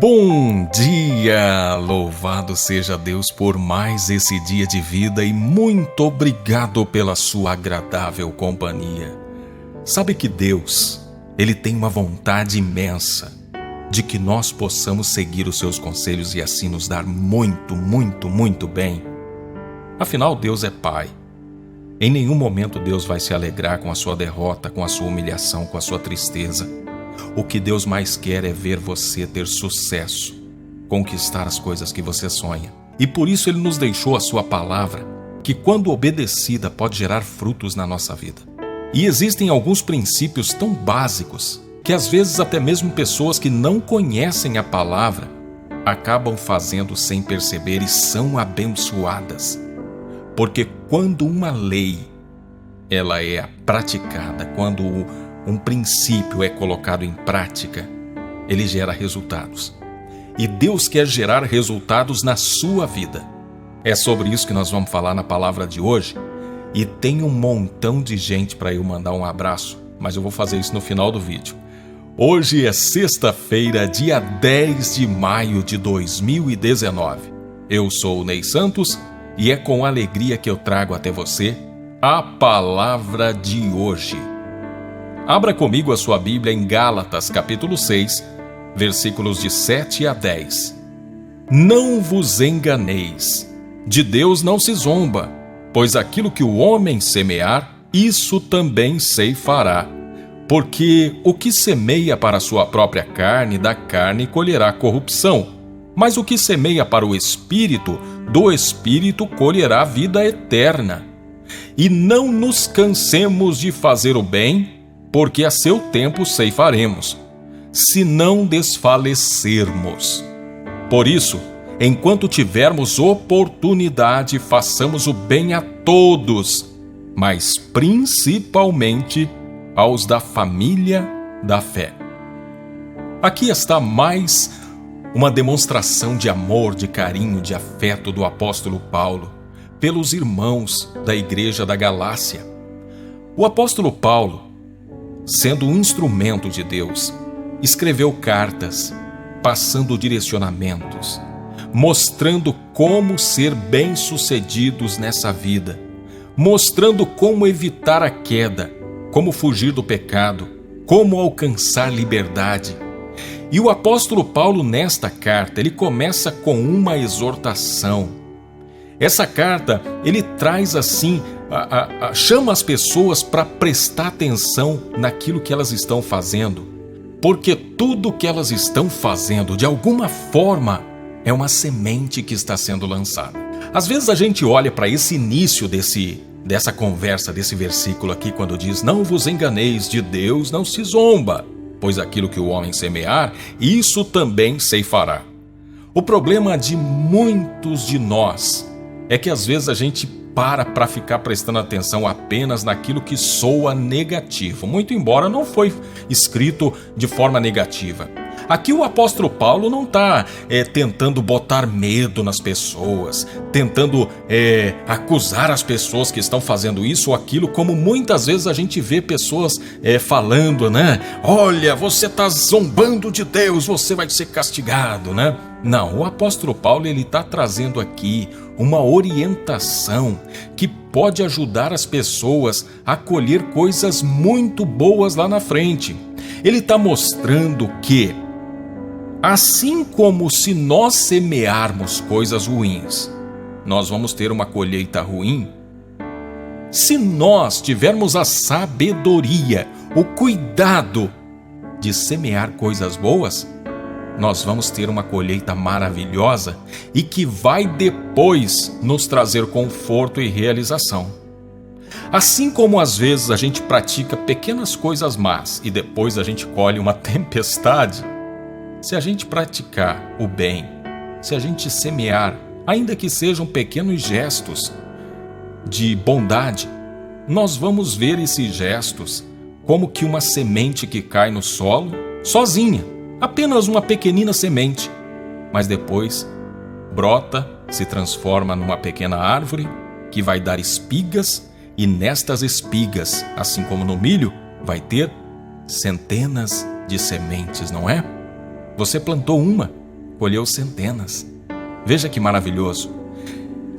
Bom dia! Louvado seja Deus por mais esse dia de vida e muito obrigado pela sua agradável companhia. Sabe que Deus, Ele tem uma vontade imensa de que nós possamos seguir os seus conselhos e assim nos dar muito bem. Afinal, Deus é Pai. Em nenhum momento Deus vai se alegrar com a sua derrota, com a sua humilhação, com a sua tristeza. O que Deus mais quer é ver você ter sucesso, conquistar as coisas que você sonha. E por isso Ele nos deixou a sua palavra, que quando obedecida pode gerar frutos na nossa vida. E existem alguns princípios tão básicos que às vezes até mesmo pessoas que não conhecem a palavra acabam fazendo sem perceber e são abençoadas. Porque quando uma lei ela é praticada, quando um princípio é colocado em prática, ele gera resultados. E Deus quer gerar resultados na sua vida. É sobre isso que nós vamos falar na palavra de hoje. E tem um montão de gente para eu mandar um abraço, mas eu vou fazer isso no final do vídeo. Hoje é sexta-feira, dia 10 de maio de 2019. Eu sou o Ney Santos e é com alegria que eu trago até você a palavra de hoje. Abra comigo a sua Bíblia em Gálatas, capítulo 6, versículos de 7 a 10. Não vos enganeis, de Deus não se zomba, pois aquilo que o homem semear, isso também ceifará. Porque o que semeia para a sua própria carne, da carne colherá corrupção. Mas o que semeia para o Espírito, do Espírito colherá vida eterna. E não nos cansemos de fazer o bem, porque a seu tempo ceifaremos, se não desfalecermos. Por isso, enquanto tivermos oportunidade, façamos o bem a todos, mas principalmente aos da família da fé. Aqui está mais uma demonstração de amor, de carinho, de afeto do apóstolo Paulo pelos irmãos da igreja da Galácia. O apóstolo Paulo, sendo um instrumento de Deus, escreveu cartas, passando direcionamentos, mostrando como ser bem-sucedidos nessa vida, mostrando como evitar a queda, como fugir do pecado, como alcançar liberdade. E o apóstolo Paulo, nesta carta, ele começa com uma exortação. Essa carta, ele traz assim, chama as pessoas para prestar atenção naquilo que elas estão fazendo, porque tudo que elas estão fazendo, de alguma forma, é uma semente que está sendo lançada. Às vezes a gente olha para esse início dessa conversa, desse versículo aqui, quando diz: não vos enganeis, de Deus não se zomba, pois aquilo que o homem semear, isso também ceifará. O problema de muitos de nós é que às vezes a gente para ficar prestando atenção apenas naquilo que soa negativo, muito embora não foi escrito de forma negativa. Aqui o apóstolo Paulo não está tentando botar medo nas pessoas, tentando acusar as pessoas que estão fazendo isso ou aquilo, como muitas vezes a gente vê pessoas falando, né? Olha, você está zombando de Deus, você vai ser castigado, né? Não, o apóstolo Paulo ele está trazendo aqui uma orientação que pode ajudar as pessoas a colher coisas muito boas lá na frente. Ele está mostrando que, assim como se nós semearmos coisas ruins, nós vamos ter uma colheita ruim. Se nós tivermos a sabedoria, o cuidado de semear coisas boas, nós vamos ter uma colheita maravilhosa e que vai depois nos trazer conforto e realização. Assim como às vezes a gente pratica pequenas coisas más e depois a gente colhe uma tempestade, se a gente praticar o bem, se a gente semear, ainda que sejam pequenos gestos de bondade, nós vamos ver esses gestos como que uma semente que cai no solo sozinha, apenas uma pequenina semente, mas depois brota, se transforma numa pequena árvore que vai dar espigas, e nestas espigas, assim como no milho, vai ter centenas de sementes, não é? Você plantou uma colheu centenas. Veja que maravilhoso.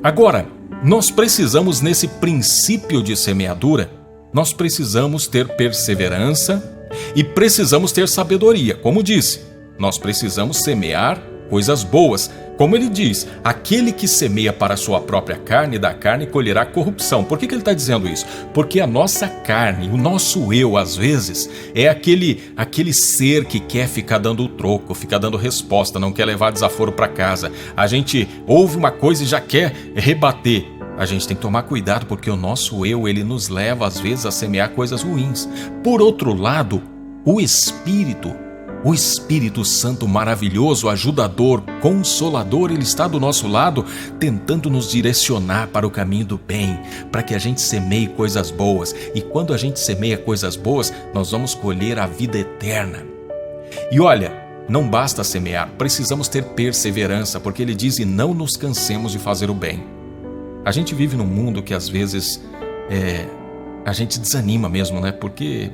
Agora, nós precisamos, nesse princípio de semeadura, nós precisamos ter perseverança e precisamos ter sabedoria. Como disse, nós precisamos semear coisas boas. Como ele diz, aquele que semeia para a sua própria carne, da carne colherá corrupção. Por que ele está dizendo isso? Porque a nossa carne, o nosso eu, às vezes, é aquele ser que quer ficar dando o troco, ficar dando resposta, não quer levar desaforo para casa. A gente ouve uma coisa e já quer rebater. A gente tem que tomar cuidado porque o nosso eu, ele nos leva, às vezes, a semear coisas ruins. Por outro lado, o Espírito Santo maravilhoso, ajudador, consolador, ele está do nosso lado, tentando nos direcionar para o caminho do bem, para que a gente semeie coisas boas. E quando a gente semeia coisas boas, nós vamos colher a vida eterna. E olha, não basta semear, precisamos ter perseverança, porque ele diz, e não nos cansemos de fazer o bem. A gente vive num mundo que às vezes a gente desanima mesmo, né? Porque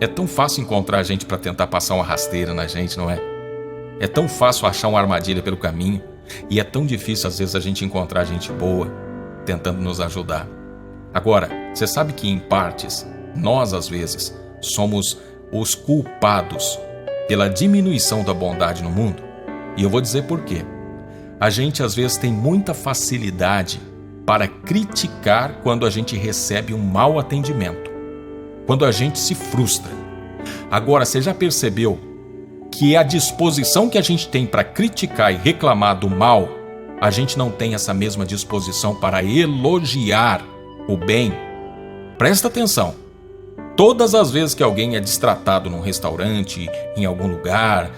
é tão fácil encontrar gente para tentar passar uma rasteira na gente, não é? É tão fácil achar uma armadilha pelo caminho e é tão difícil às vezes a gente encontrar gente boa tentando nos ajudar. Agora, você sabe que em partes, nós às vezes somos os culpados pela diminuição da bondade no mundo? E eu vou dizer por quê. A gente às vezes tem muita facilidade para criticar quando a gente recebe um mau atendimento, quando a gente se frustra. Agora, você já percebeu que a disposição que a gente tem para criticar e reclamar do mal, a gente não tem essa mesma disposição para elogiar o bem? Presta atenção. Todas as vezes que alguém é destratado num restaurante, em algum lugar,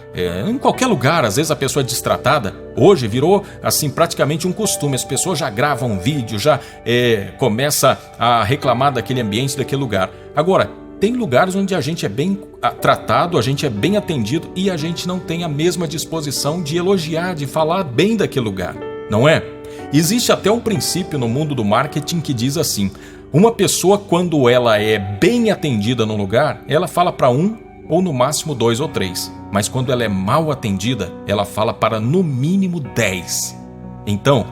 em qualquer lugar, às vezes a pessoa é destratada, hoje virou assim praticamente um costume. As pessoas já gravam um vídeo, já começa a reclamar daquele ambiente, daquele lugar. Agora, tem lugares onde a gente é bem tratado, a gente é bem atendido e a gente não tem a mesma disposição de elogiar, de falar bem daquele lugar, não é? Existe até um princípio no mundo do marketing que diz assim: uma pessoa, quando ela é bem atendida num lugar, ela fala para um ou no máximo 2 ou 3. Mas quando ela é mal atendida, ela fala para no mínimo 10. Então,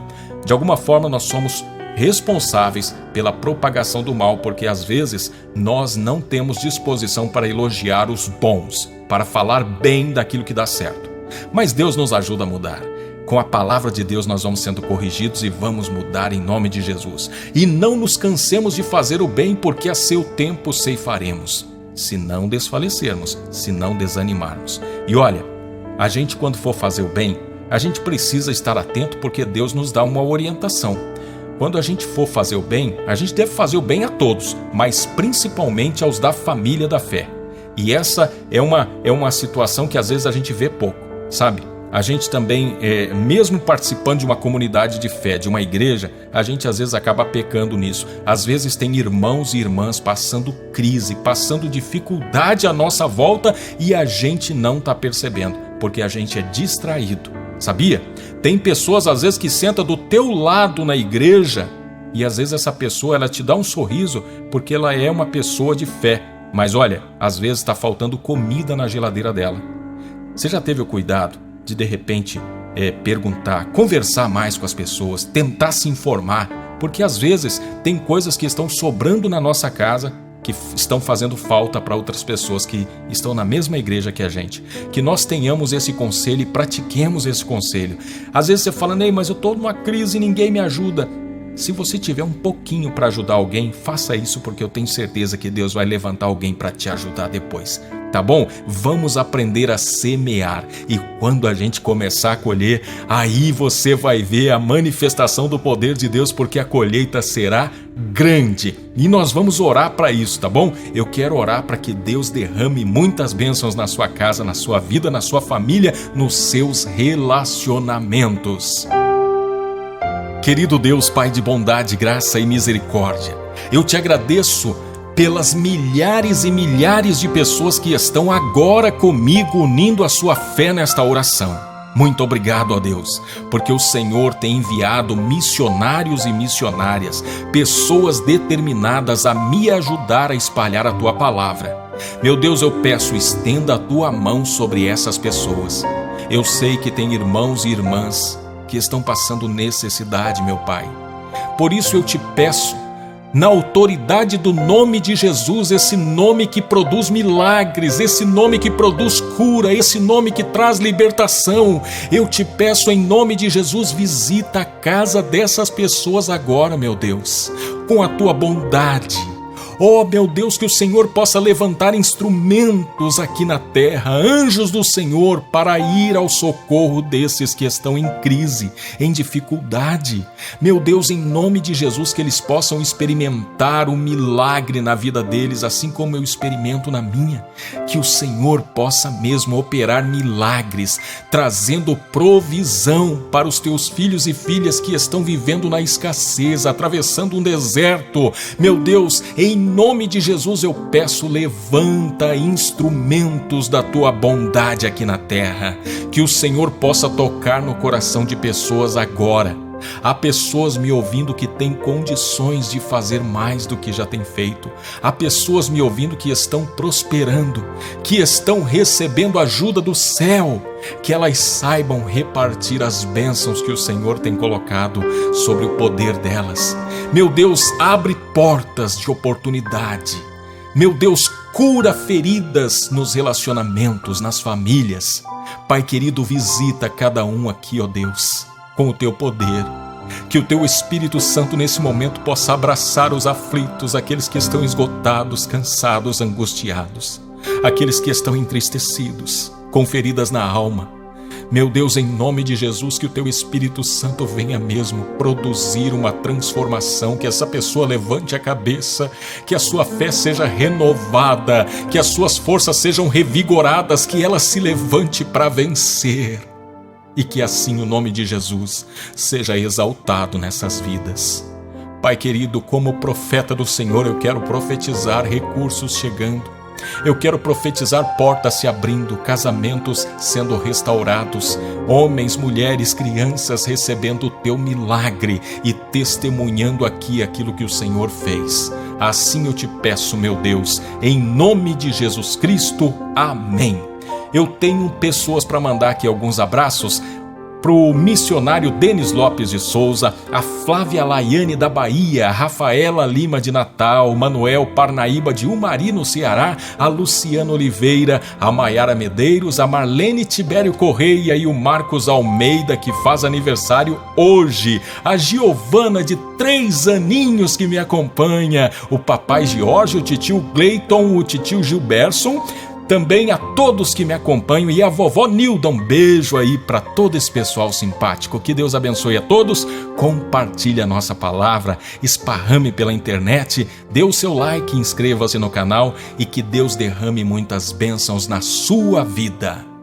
de alguma forma nós somos responsáveis pela propagação do mal, porque às vezes nós não temos disposição para elogiar os bons, para falar bem daquilo que dá certo. Mas Deus nos ajuda a mudar. Com a palavra de Deus nós vamos sendo corrigidos e vamos mudar em nome de Jesus. E não nos cansemos de fazer o bem, porque a seu tempo ceifaremos, se não desfalecermos, se não desanimarmos. E olha, a gente quando for fazer o bem, a gente precisa estar atento, porque Deus nos dá uma orientação. Quando a gente for fazer o bem, a gente deve fazer o bem a todos, mas principalmente aos da família da fé. E essa é uma situação que às vezes a gente vê pouco, sabe? A gente também, mesmo participando de uma comunidade de fé, de uma igreja, a gente às vezes acaba pecando nisso. Às vezes tem irmãos e irmãs passando crise, passando dificuldade à nossa volta e a gente não está percebendo, porque a gente é distraído. Sabia? Tem pessoas às vezes que sentam do teu lado na igreja e às vezes essa pessoa ela te dá um sorriso porque ela é uma pessoa de fé. Mas olha, às vezes está faltando comida na geladeira dela. Você já teve o cuidado de repente perguntar, conversar mais com as pessoas, tentar se informar, porque às vezes tem coisas que estão sobrando na nossa casa que estão fazendo falta para outras pessoas que estão na mesma igreja que a gente. Que nós tenhamos esse conselho e pratiquemos esse conselho. Às vezes você fala, Ney, mas eu estou numa crise e ninguém me ajuda. Se você tiver um pouquinho para ajudar alguém, faça isso, porque eu tenho certeza que Deus vai levantar alguém para te ajudar depois. Tá bom? Vamos aprender a semear. E quando a gente começar a colher, aí você vai ver a manifestação do poder de Deus, porque a colheita será grande. E nós vamos orar para isso, tá bom? Eu quero orar para que Deus derrame muitas bênçãos na sua casa, na sua vida, na sua família, nos seus relacionamentos. Querido Deus, Pai de bondade, graça e misericórdia, eu te agradeço pelas milhares e milhares de pessoas que estão agora comigo unindo a sua fé nesta oração. Muito obrigado, ó Deus, porque o Senhor tem enviado missionários e missionárias, pessoas determinadas a me ajudar a espalhar a tua palavra. Meu Deus, eu peço, estenda a tua mão sobre essas pessoas. Eu sei que tem irmãos e irmãs que estão passando necessidade, meu Pai. Por isso eu te peço, na autoridade do nome de Jesus, esse nome que produz milagres, esse nome que produz cura, esse nome que traz libertação, eu te peço em nome de Jesus, visita a casa dessas pessoas agora, meu Deus, com a tua bondade. Oh, meu Deus, que o Senhor possa levantar instrumentos aqui na terra, anjos do Senhor, para ir ao socorro desses que estão em crise, em dificuldade. Meu Deus, em nome de Jesus, que eles possam experimentar o milagre na vida deles, assim como eu experimento na minha. Que o Senhor possa mesmo operar milagres, trazendo provisão para os teus filhos e filhas que estão vivendo na escassez, atravessando um deserto. Meu Deus, em nome de Jesus eu peço, levanta instrumentos da tua bondade aqui na terra, que o Senhor possa tocar no coração de pessoas agora. Há pessoas me ouvindo que têm condições de fazer mais do que já têm feito. Há pessoas me ouvindo que estão prosperando, que estão recebendo ajuda do céu. Que elas saibam repartir as bênçãos que o Senhor tem colocado sobre o poder delas. Meu Deus, abre portas de oportunidade. Meu Deus, cura feridas nos relacionamentos, nas famílias. Pai querido, visita cada um aqui, ó Deus, com o teu poder. Que o teu Espírito Santo nesse momento possa abraçar os aflitos, aqueles que estão esgotados, cansados, angustiados, aqueles que estão entristecidos, com feridas na alma. Meu Deus, em nome de Jesus, que o teu Espírito Santo venha mesmo produzir uma transformação, que essa pessoa levante a cabeça, que a sua fé seja renovada, que as suas forças sejam revigoradas, que ela se levante para vencer. E que assim o nome de Jesus seja exaltado nessas vidas. Pai querido, como profeta do Senhor, eu quero profetizar recursos chegando. Eu quero profetizar portas se abrindo, casamentos sendo restaurados, homens, mulheres, crianças recebendo o teu milagre e testemunhando aqui aquilo que o Senhor fez. Assim eu te peço, meu Deus, em nome de Jesus Cristo. Amém. Eu tenho pessoas para mandar aqui alguns abraços. Para o missionário Denis Lopes de Souza, a Flávia Laiane da Bahia, a Rafaela Lima de Natal, Manuel Parnaíba de Umari no Ceará, a Luciana Oliveira, a Maiara Medeiros, a Marlene Tibério Correia e o Marcos Almeida, que faz aniversário hoje, a Giovana de 3 aninhos que me acompanha, o papai Jorge, o titio Gleiton, o titio Gilberson, também a todos que me acompanham e a vovó Nilda, um beijo aí para todo esse pessoal simpático. Que Deus abençoe a todos. Compartilhe a nossa palavra, esparrame pela internet, dê o seu like, inscreva-se no canal e que Deus derrame muitas bênçãos na sua vida.